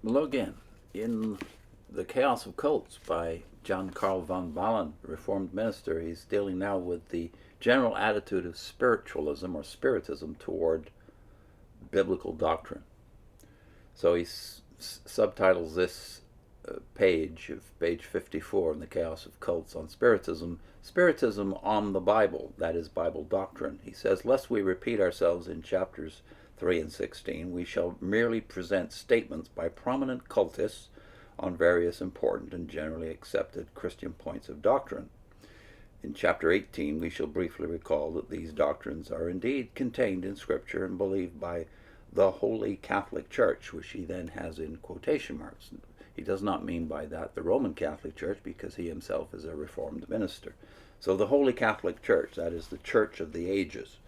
Hello again. In The Chaos of Cults by Karel von Baalen, Reformed minister, he's dealing now with the general attitude of spiritualism or spiritism toward biblical doctrine. So he subtitles this page 54 in The Chaos of Cults on Spiritism, Spiritism on the Bible, that is, Bible doctrine. He says, lest we repeat ourselves in chapters 3 and 16, we shall merely present statements by prominent cultists on various important and generally accepted Christian points of doctrine. In chapter 18, we shall briefly recall that these doctrines are indeed contained in Scripture and believed by the Holy Catholic Church, which he then has in quotation marks. He does not mean by that the Roman Catholic Church, because he himself is a Reformed minister. So the Holy Catholic Church, that is the Church of the Ages.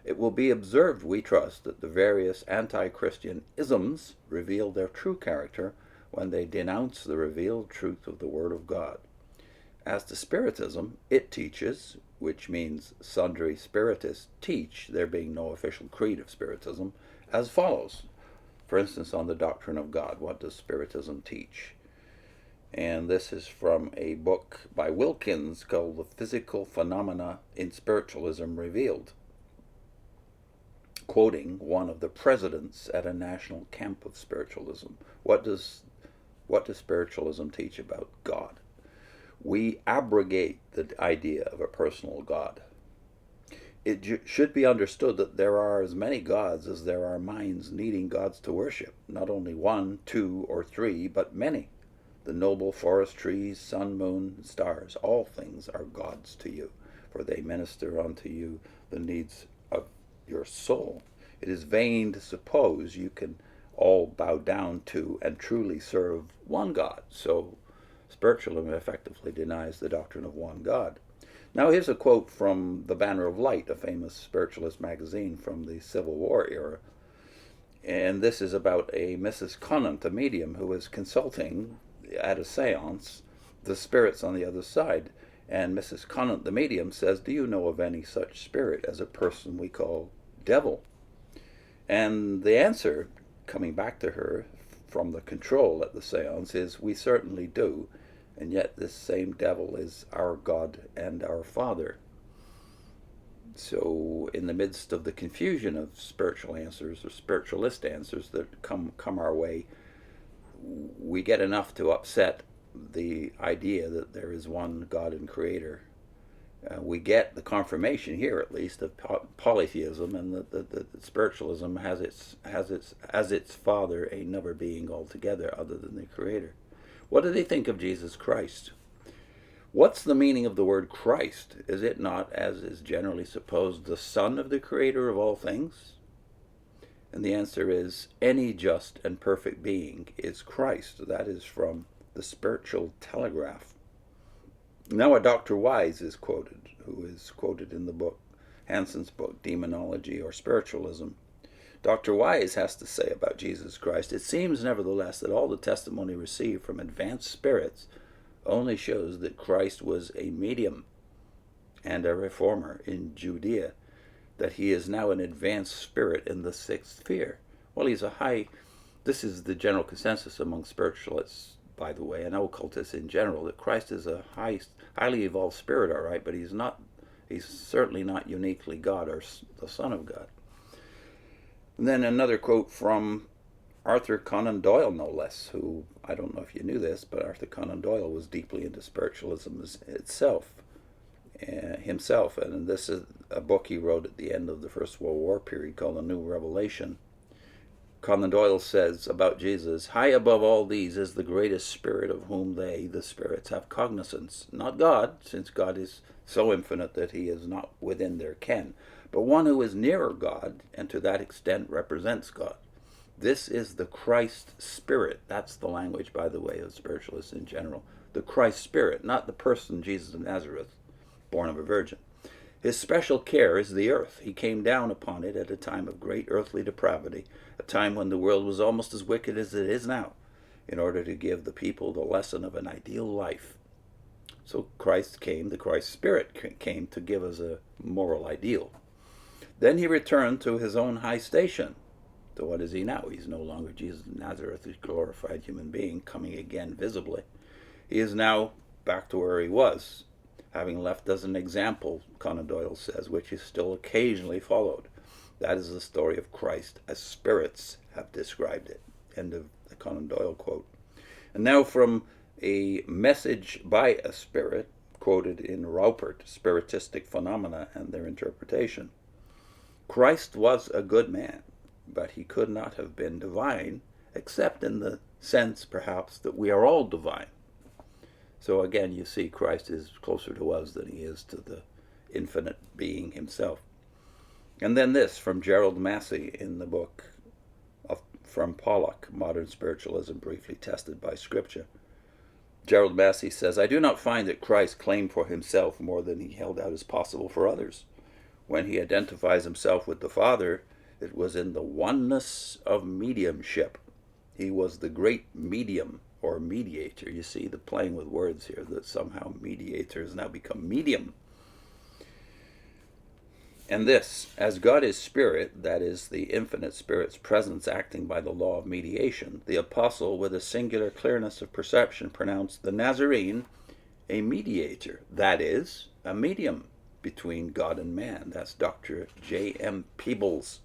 It will be observed, we trust, that the various anti-Christian isms reveal their true character when they denounce the revealed truth of the Word of God. As to Spiritism, it teaches, which means sundry Spiritists teach, there being no official creed of Spiritism, as follows. For instance, on the doctrine of God, what does Spiritism teach? And this is from a book by Wilkins called The Physical Phenomena in Spiritualism Revealed, quoting one of the presidents at a national camp of spiritualism. What does spiritualism teach about God? We abrogate the idea of a personal God. It should be understood that there are as many gods as there are minds needing gods to worship. Not only one, two, or three, but many. The noble forest trees, sun, moon, stars, all things are gods to you, for they minister unto you the needs of your soul. It is vain to suppose you can all bow down to and truly serve one God. So spiritualism effectively denies the doctrine of one God. Now here's a quote from The Banner of Light, a famous spiritualist magazine from the Civil War era. And this is about a Mrs. Conant, a medium, who is consulting at a seance the spirits on the other side. And Mrs. Conant, the medium, says, do you know of any such spirit as a person we call devil? And the answer, coming back to her from the control at the seance, is, we certainly do. And yet this same devil is our God and our Father. So in the midst of the confusion of spiritual answers or spiritualist answers that come our way, we get enough to upset the idea that there is one God and Creator. We get the confirmation here, at least, of polytheism, and that spiritualism has its father another being altogether other than the Creator. What do they think of Jesus Christ? What's the meaning of the word Christ? Is it not, as is generally supposed, the Son of the Creator of all things? And the answer is, any just and perfect being is Christ. That is from the Spiritual Telegraph. Now a Dr. Wise is quoted, who is quoted in the book, Hansen's book, Demonology or Spiritualism. Dr. Wise has to say about Jesus Christ, it seems nevertheless that all the testimony received from advanced spirits only shows that Christ was a medium and a reformer in Judea, that he is now an advanced spirit in the sixth sphere. Well, this is the general consensus among spiritualists, by the way, and occultists in general, that Christ is a highly evolved spirit, all right, but he's certainly not uniquely God or the Son of God. And then another quote from Arthur Conan Doyle, no less, who, I don't know if you knew this, but Arthur Conan Doyle was deeply into spiritualism himself. And this is a book he wrote at the end of the First World War period called A New Revelation. Conan Doyle says about Jesus, high above all these is the greatest spirit of whom they, the spirits, have cognizance. Not God, since God is so infinite that he is not within their ken, but one who is nearer God and to that extent represents God. This is the Christ Spirit. That's the language, by the way, of spiritualists in general. The Christ Spirit, not the person Jesus of Nazareth, born of a virgin. His special care is the earth. He came down upon it at a time of great earthly depravity, a time when the world was almost as wicked as it is now, in order to give the people the lesson of an ideal life. So Christ came, the Christ Spirit came to give us a moral ideal. Then he returned to his own high station. So what is he now? He's no longer Jesus of Nazareth, a glorified human being coming again visibly. He is now back to where he was, having left us an example, Conan Doyle says, which is still occasionally followed. That is the story of Christ as spirits have described it. End of the Conan Doyle quote. And now from a message by a spirit, quoted in Raupert, Spiritistic Phenomena and Their Interpretation. Christ was a good man, but he could not have been divine, except in the sense, perhaps, that we are all divine. So again, you see, Christ is closer to us than he is to the infinite being himself. And then this, from Gerald Massey in the book From Pollock, Modern Spiritualism Briefly Tested by Scripture. Gerald Massey says, I do not find that Christ claimed for himself more than he held out as possible for others. When he identifies himself with the Father, it was in the oneness of mediumship. He was the great medium or mediator. You see the playing with words here, that somehow mediator has now become medium. And this, as God is spirit, that is the infinite spirit's presence acting by the law of mediation, the apostle, with a singular clearness of perception, pronounced the Nazarene a mediator, that is, a medium between God and man. That's Dr. J.M. Peebles.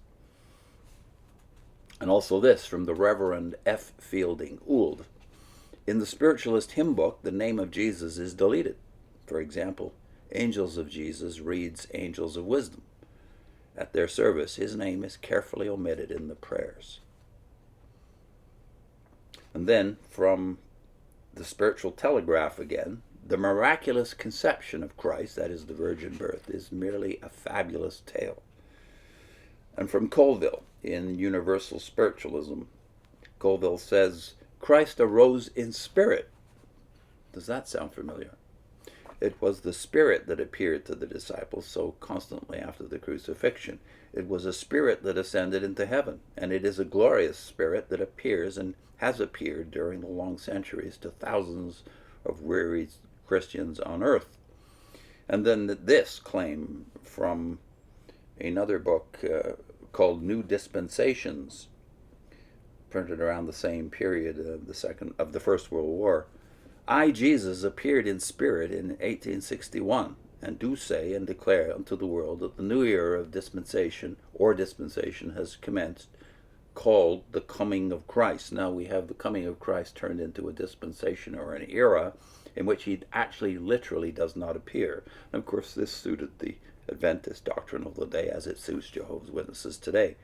And also this, from the Reverend F. Fielding Ould. In the Spiritualist hymn book, the name of Jesus is deleted. For example, Angels of Jesus reads Angels of Wisdom. At their service, his name is carefully omitted in the prayers. And then, from the Spiritual Telegraph again, the miraculous conception of Christ, that is the virgin birth, is merely a fabulous tale. And from Colville, in Universal Spiritualism, Colville says, Christ arose in spirit. Does that sound familiar? It was the Spirit that appeared to the disciples so constantly after the crucifixion. It was a Spirit that ascended into heaven, and it is a glorious Spirit that appears and has appeared during the long centuries to thousands of wearied Christians on earth. And then this claim from another book called New Dispensations, printed around the same period of the First World War. I, Jesus, appeared in spirit in 1861, and do say and declare unto the world that the new era of dispensation has commenced, called the coming of Christ. Now we have the coming of Christ turned into a dispensation or an era in which he actually literally does not appear. And of course this suited the Adventist doctrine of the day as it suits Jehovah's Witnesses today.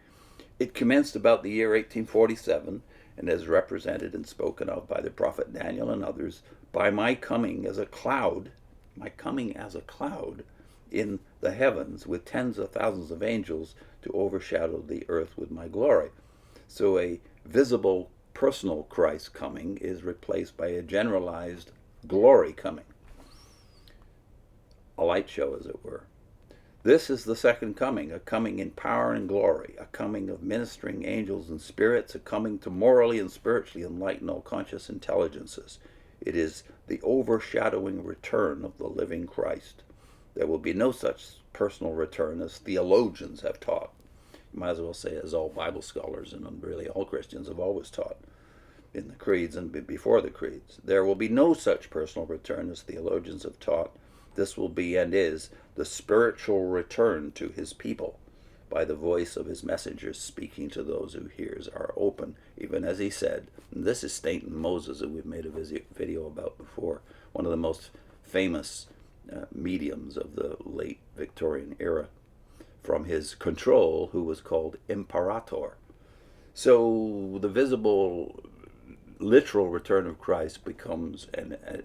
It commenced about the year 1847 and is represented and spoken of by the prophet Daniel and others by my coming as a cloud in the heavens with tens of thousands of angels to overshadow the earth with my glory. So a visible personal Christ coming is replaced by a generalized glory coming. A light show, as it were. This is the second coming, a coming in power and glory, a coming of ministering angels and spirits, a coming to morally and spiritually enlighten all conscious intelligences. It is the overshadowing return of the living Christ. There will be no such personal return as theologians have taught. You might as well say as all Bible scholars and really all Christians have always taught in the creeds and before the creeds. There will be no such personal return as theologians have taught. This will be and is the spiritual return to his people by the voice of his messengers speaking to those whose ears are open, even as he said. And this is Stanton Moses that we've made a video about before, one of the most famous mediums of the late Victorian era, from his control, who was called Imperator. So the visible, literal return of Christ becomes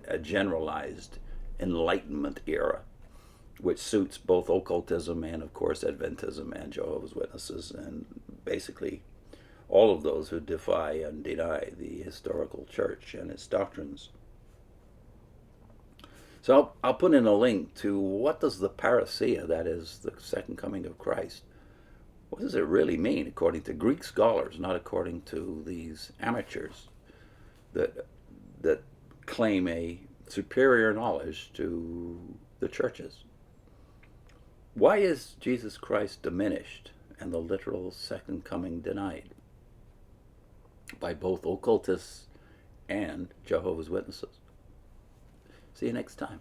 a generalized Enlightenment era, which suits both occultism and, of course, Adventism and Jehovah's Witnesses, and basically all of those who defy and deny the historical church and its doctrines. So I'll put in a link to what does the parousia, that is the second coming of Christ, what does it really mean according to Greek scholars, not according to these amateurs that claim a superior knowledge to the churches. Why is Jesus Christ diminished and the literal second coming denied? by both occultists and Jehovah's Witnesses. See you next time.